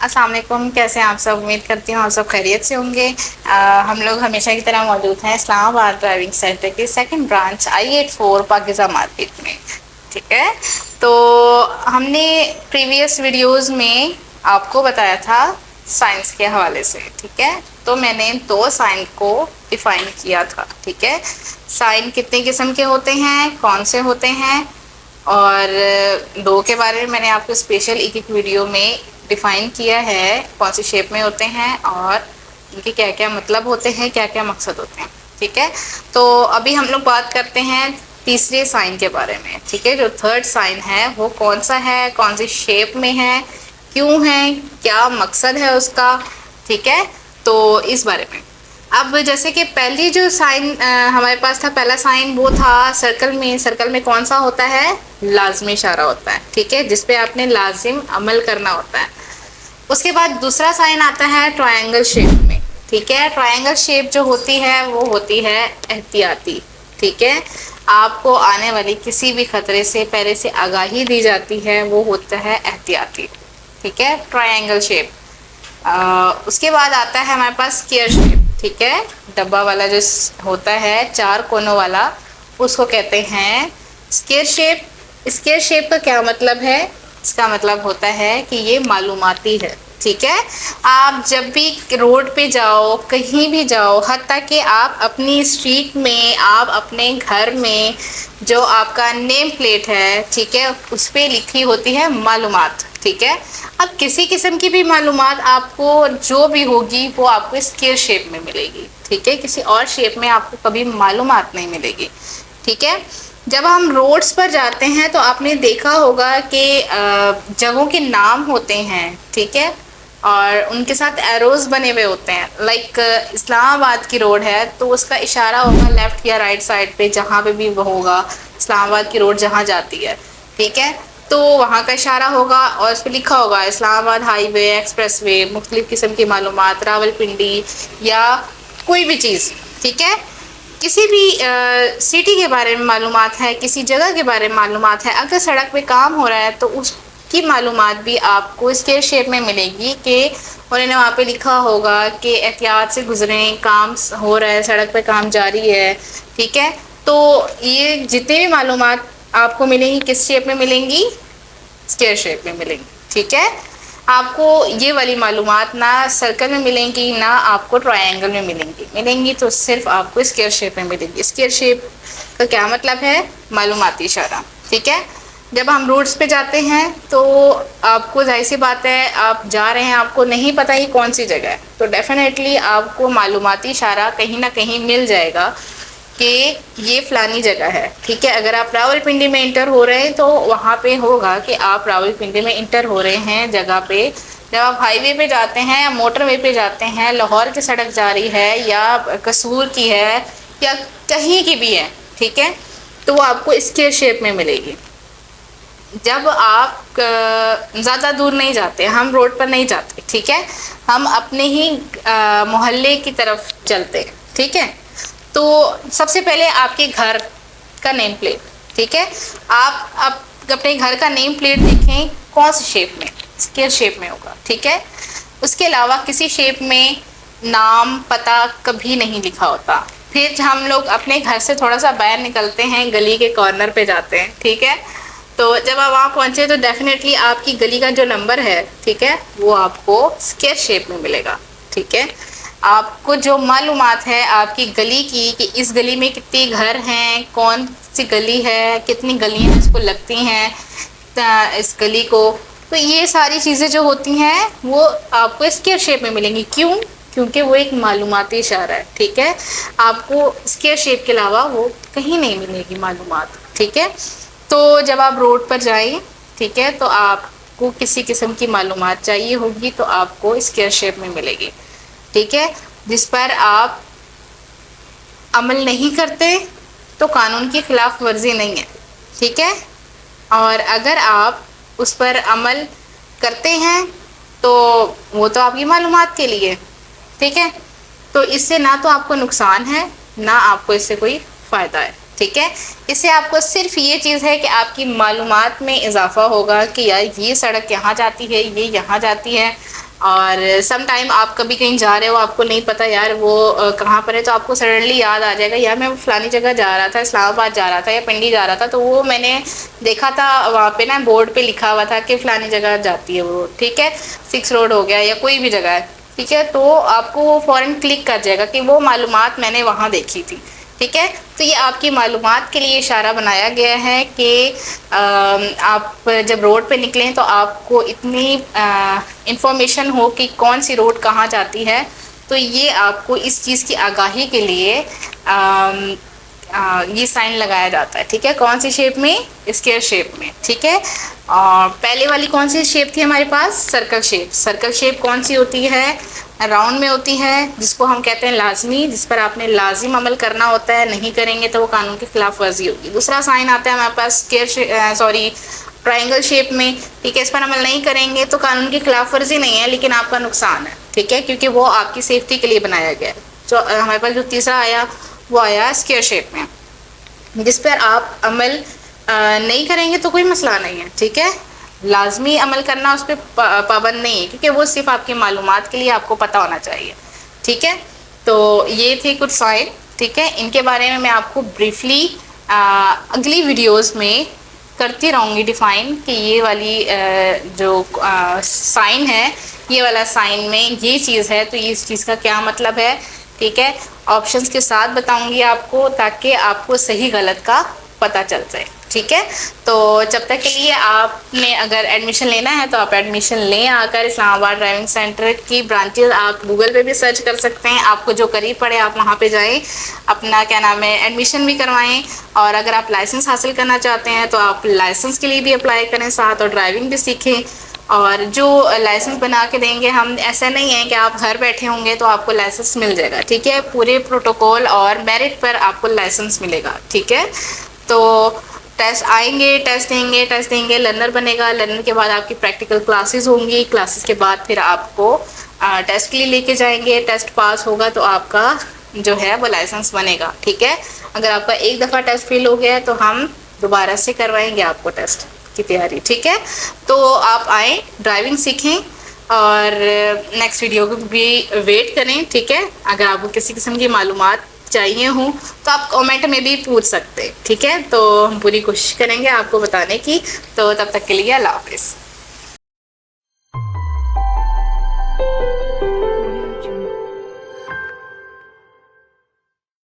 السلام علیکم، کیسے ہیں آپ سب؟ امید کرتی ہوں آپ سب خیریت سے ہوں گے۔ ہم لوگ ہمیشہ کی طرح موجود ہیں اسلام آباد ڈرائیونگ سینٹر کے سیکنڈ برانچ I-84 پاکیزہ مارکیٹ میں، ٹھیک ہے۔ تو ہم نے پریویس ویڈیوز میں آپ کو بتایا تھا سائنس کے حوالے سے، ٹھیک ہے۔ تو میں نے 2 سائن کو ڈیفائن کیا تھا، ٹھیک ہے۔ سائن کتنے قسم کے ہوتے ہیں، کون سے ہوتے ہیں، اور 2 کے بارے میں نے آپ کو اسپیشل ایک ویڈیو میں ڈیفائن کیا ہے، کون سی شیپ میں ہوتے ہیں اور ان کے کیا کیا مطلب ہوتے ہیں، کیا کیا مقصد ہوتے ہیں، ٹھیک ہے۔ تو ابھی ہم لوگ بات کرتے ہیں تیسرے سائن کے بارے میں، ٹھیک ہے۔ جو 3rd سائن ہے وہ کون سا ہے، کون سی شیپ میں ہے، کیوں ہے، کیا مقصد ہے اس کا، ٹھیک ہے۔ تو اس بارے میں اب جیسے کہ پہلی جو سائن ہمارے پاس تھا، پہلا سائن وہ تھا سرکل میں۔ سرکل میں کون سا ہوتا ہے؟ لازمی اشارہ ہوتا ہے، ٹھیک ہے، جس پہ آپ نے لازم عمل کرنا ہوتا ہے۔ اس کے بعد دوسرا سائن آتا ہے ٹرائنگل شیپ میں، ٹھیک ہے۔ ٹرائنگل شیپ جو ہوتی ہے وہ ہوتی ہے احتیاطی، ٹھیک ہے۔ آپ کو آنے والی کسی بھی خطرے سے پہلے سے آگاہی دی جاتی ہے، وہ ہوتا ہے احتیاطی، ٹھیک ہے، ٹرائنگل شیپ۔ اس کے بعد آتا ہے ہمارے پاس اسکوئر شیپ، ٹھیک ہے۔ ڈبہ والا جو ہوتا ہے 4 کونوں والا، اس کو کہتے ہیں اسکوئر شیپ۔ اسکوئر شیپ کا کیا مطلب ہے؟ اس کا مطلب ہوتا ہے کہ یہ معلوماتی ہے، ٹھیک ہے۔ آپ جب بھی روڈ پہ جاؤ، کہیں بھی جاؤ، حتیٰ کہ آپ اپنی اسٹریٹ میں، آپ اپنے گھر میں جو آپ کا نیم پلیٹ ہے، ٹھیک ہے، اس پہ لکھی ہوتی ہے معلومات، ٹھیک ہے۔ اب کسی قسم کی بھی معلومات آپ کو جو بھی ہوگی وہ آپ کو اسکوئر شیپ میں ملے گی، ٹھیک ہے، کسی اور شیپ میں آپ کو کبھی معلومات نہیں ملے گی، ٹھیک ہے۔ جب ہم روڈز پر جاتے ہیں تو آپ نے دیکھا ہوگا کہ جگہوں کے نام ہوتے ہیں، ٹھیک ہے، اور ان کے ساتھ ایروز بنے ہوئے ہوتے ہیں۔ لائک اسلام آباد کی روڈ ہے تو اس کا اشارہ ہوگا لیفٹ یا رائٹ سائڈ پہ، جہاں پہ بھی وہ ہوگا، اسلام آباد کی روڈ جہاں جاتی ہے، ٹھیک ہے، تو وہاں کا اشارہ ہوگا اور اس پہ لکھا ہوگا اسلام آباد ہائی وے، ایکسپریس وے، مختلف قسم کی معلومات، راول پنڈی یا کوئی بھی چیز، ٹھیک ہے۔ کسی بھی سٹی کے بارے میں معلومات ہے، کسی جگہ کے بارے میں معلومات ہے، اگر سڑک پہ کام ہو رہا ہے تو اس کی معلومات بھی آپ کو اسکوئر شیپ میں ملے گی کہ انہوں نے وہاں پہ لکھا ہوگا کہ احتیاط سے گزریں، کام ہو رہا ہے، سڑک پہ کام جاری ہے، ٹھیک ہے۔ تو یہ جتنے بھی معلومات آپ کو ملیں گی کس شیپ میں ملیں گی؟ اسکوئر شیپ میں ملیں گی، ٹھیک ہے۔ آپ کو یہ والی معلومات نہ سرکل میں ملیں گی، نہ آپ کو ٹرائنگل میں ملیں گی تو صرف آپ کو اسکوئر شیپ میں ملیں گی۔ اسکوئر شیپ کا کیا مطلب ہے؟ معلوماتی اشارہ، ٹھیک ہے۔ جب ہم روڈز پہ جاتے ہیں تو آپ کو ظاہر سی بات ہے، آپ جا رہے ہیں، آپ کو نہیں پتہ یہ کون سی جگہ ہے، تو ڈیفینیٹلی آپ کو معلوماتی اشارہ کہیں نہ کہیں مل جائے گا کہ یہ فلانی جگہ ہے، ٹھیک ہے۔ اگر آپ راول پنڈی میں انٹر ہو رہے ہیں تو وہاں پہ ہوگا کہ آپ راول پنڈی میں انٹر ہو رہے ہیں جگہ پہ۔ جب آپ ہائی وے پہ جاتے ہیں یا موٹر وے پہ جاتے ہیں، لاہور کی سڑک جا رہی ہے یا قصور کی ہے یا کہیں کی بھی ہے، ٹھیک ہے، تو وہ آپ کو اسکوئر شیپ میں ملے گی۔ جب آپ زیادہ دور نہیں جاتے، ہم روڈ پر نہیں جاتے، ٹھیک ہے، ہم اپنے ہی محلے کی طرف چلتے ہیں، ٹھیک ہے، تو سب سے پہلے آپ کے گھر کا نیم پلیٹ، ٹھیک ہے، آپ اپنے گھر کا نیم پلیٹ دیکھیں کون سی شیپ میں؟ اسکوئر شیپ میں ہوگا، ٹھیک ہے۔ اس کے علاوہ کسی شیپ میں نام پتہ کبھی نہیں لکھا ہوتا۔ پھر ہم لوگ اپنے گھر سے تھوڑا سا باہر نکلتے ہیں، گلی کے کارنر پہ جاتے ہیں، ٹھیک ہے، تو جب آپ وہاں پہنچے تو ڈیفینیٹلی آپ کی گلی کا جو نمبر ہے، ٹھیک ہے، وہ آپ کو اسکوئر شیپ میں ملے گا، ٹھیک ہے۔ آپ کو جو معلومات ہے آپ کی گلی کی کہ اس گلی میں کتنے گھر ہیں، کون سی گلی ہے، کتنی گلیاں اس کو لگتی ہیں اس گلی کو، تو یہ ساری چیزیں جو ہوتی ہیں وہ آپ کو اسکوئر شیپ میں ملیں گی۔ کیوں؟ کیونکہ وہ ایک معلوماتی اشارہ ہے، ٹھیک ہے۔ آپ کو اسکوئر شیپ کے علاوہ وہ کہیں نہیں ملے گی معلومات، ٹھیک ہے۔ تو جب آپ روڈ پر جائیں، ٹھیک ہے، تو آپ کو کسی قسم کی معلومات چاہیے ہوگی تو آپ کو اسکوئر شیپ میں ملے گی، ٹھیک ہے۔ جس پر آپ عمل نہیں کرتے تو قانون کی خلاف ورزی نہیں ہے، ٹھیک ہے، اور اگر آپ اس پر عمل کرتے ہیں تو وہ تو آپ کی معلومات کے لیے، ٹھیک ہے، تو اس سے نہ تو آپ کو نقصان ہے نہ آپ کو اس سے کوئی فائدہ ہے، ٹھیک ہے۔ اس سے آپ کو صرف یہ چیز ہے کہ آپ کی معلومات میں اضافہ ہوگا کہ یار یہ سڑک یہاں جاتی ہے، یہ یہاں جاتی ہے، اور سم ٹائم آپ کبھی کہیں جا رہے ہو، آپ کو نہیں پتا یار وہ کہاں پر ہے، تو آپ کو سڈنلی یاد آ جائے گا یار میں فلانی جگہ جا رہا تھا، اسلام آباد جا رہا تھا یا پنڈی جا رہا تھا، تو وہ میں نے دیکھا تھا وہاں پہ نا بورڈ پہ لکھا ہوا تھا کہ فلانی جگہ جاتی ہے وہ، ٹھیک ہے، 6 روڈ ہو گیا یا کوئی بھی جگہ ہے، ٹھیک ہے، تو آپ کو وہ فوراً کلک کر جائے گا کہ وہ معلومات میں نے وہاں دیکھی تھی، ٹھیک ہے۔ تو یہ آپ کی معلومات کے لیے اشارہ بنایا گیا ہے کہ آپ جب روڈ پہ نکلیں تو آپ کو اتنی انفارمیشن ہو کہ کون سی روڈ کہاں جاتی ہے، تو یہ آپ کو اس چیز کی آگاہی کے لیے یہ سائن لگایا جاتا ہے، ٹھیک ہے۔ کون سی شیپ میں؟ اسکوائر شیپ میں، ٹھیک ہے۔ اور پہلے والی کون سی شیپ تھی ہمارے پاس؟ Circle shape. سرکل شیپ کون سی ہوتی ہے؟ راؤنڈ میں ہوتی ہے، جس کو ہم کہتے ہیں لازمی، جس پر آپ نے لازم عمل کرنا ہوتا ہے، نہیں کریں گے تو وہ قانون کی خلاف ورزی ہوگی۔ دوسرا سائن آتا ہے ہمارے پاس ٹرائنگل شیپ میں، ٹھیک ہے، اس پر عمل نہیں کریں گے تو قانون کی خلاف ورزی نہیں ہے لیکن آپ کا نقصان ہے، ٹھیک ہے، کیونکہ وہ آپ کی سیفٹی کے لیے بنایا گیا ہے۔ جو ہمارے پاس جو تیسرا آیا وہ آیا اسکوائر شیپ میں، جس پر آپ عمل نہیں کریں گے تو کوئی مسئلہ نہیں ہے، ٹھیک ہے، لازمی عمل کرنا اس پہ پابند نہیں ہے، کیونکہ وہ صرف آپ کی معلومات کے لیے آپ کو پتہ ہونا چاہیے، ٹھیک ہے۔ تو یہ تھی کچھ سائن، ٹھیک ہے، ان کے بارے میں آپ کو بریفلی اگلی ویڈیوز میں کرتی رہوں گی ڈیفائن کہ یہ والی جو سائن ہے، یہ والا سائن میں یہ چیز ہے تو اس چیز کا کیا مطلب ہے، ٹھیک ہے، آپشنز کے ساتھ بتاؤں گی آپ کو تاکہ آپ کو صحیح غلط کا پتہ چل جائے، ٹھیک ہے۔ تو جب تک کے لیے آپ نے اگر ایڈمیشن لینا ہے تو آپ ایڈمیشن لیں آ کر اسلام آباد ڈرائیونگ سینٹر کی برانچز، آپ گوگل پہ بھی سرچ کر سکتے ہیں، آپ کو جو قریب پڑے آپ وہاں پہ جائیں، اپنا کیا نام ہے ایڈمیشن بھی کروائیں، اور اگر آپ لائسنس حاصل کرنا چاہتے ہیں تو آپ لائسنس کے لیے بھی اپلائی کریں ساتھ، اور ڈرائیونگ بھی سیکھیں۔ اور جو لائسنس بنا کے دیں گے ہم، ایسا نہیں ہے کہ آپ گھر بیٹھے ہوں گے تو آپ کو لائسنس مل جائے گا، ٹھیک ہے، پورے پروٹوکول اور میرٹ پر آپ کو لائسنس ملے گا، ٹھیک ہے۔ تو ٹیسٹ آئیں گے، ٹیسٹ دیں گے، لرنر بنے گا، لرنر کے بعد آپ کی پریکٹیکل کلاسز ہوں گی، کلاسز کے بعد پھر آپ کو ٹیسٹ کے لیے لے کے جائیں گے، ٹیسٹ پاس ہوگا تو آپ کا جو ہے وہ لائسنس بنے گا، ٹھیک ہے۔ اگر آپ کا ایک دفعہ ٹیسٹ فیل ہو گیا ہے تو ہم دوبارہ سے کروائیں گے آپ کو ٹیسٹ کی تیاری، ٹھیک ہے۔ تو آپ آئیں، ڈرائیونگ سیکھیں، اور نیکسٹ ویڈیو کو بھی ویٹ کریں، ٹھیک ہے۔ اگر آپ کو کسی قسم کی معلومات چاہیے ہوں تو آپ کامنٹ میں بھی پوچھ سکتے، ٹھیک ہے۔ تو ہم پوری کوشش کریں گے آپ کو بتانے کی۔ تو تب تک کے لیے اللہ حافظ۔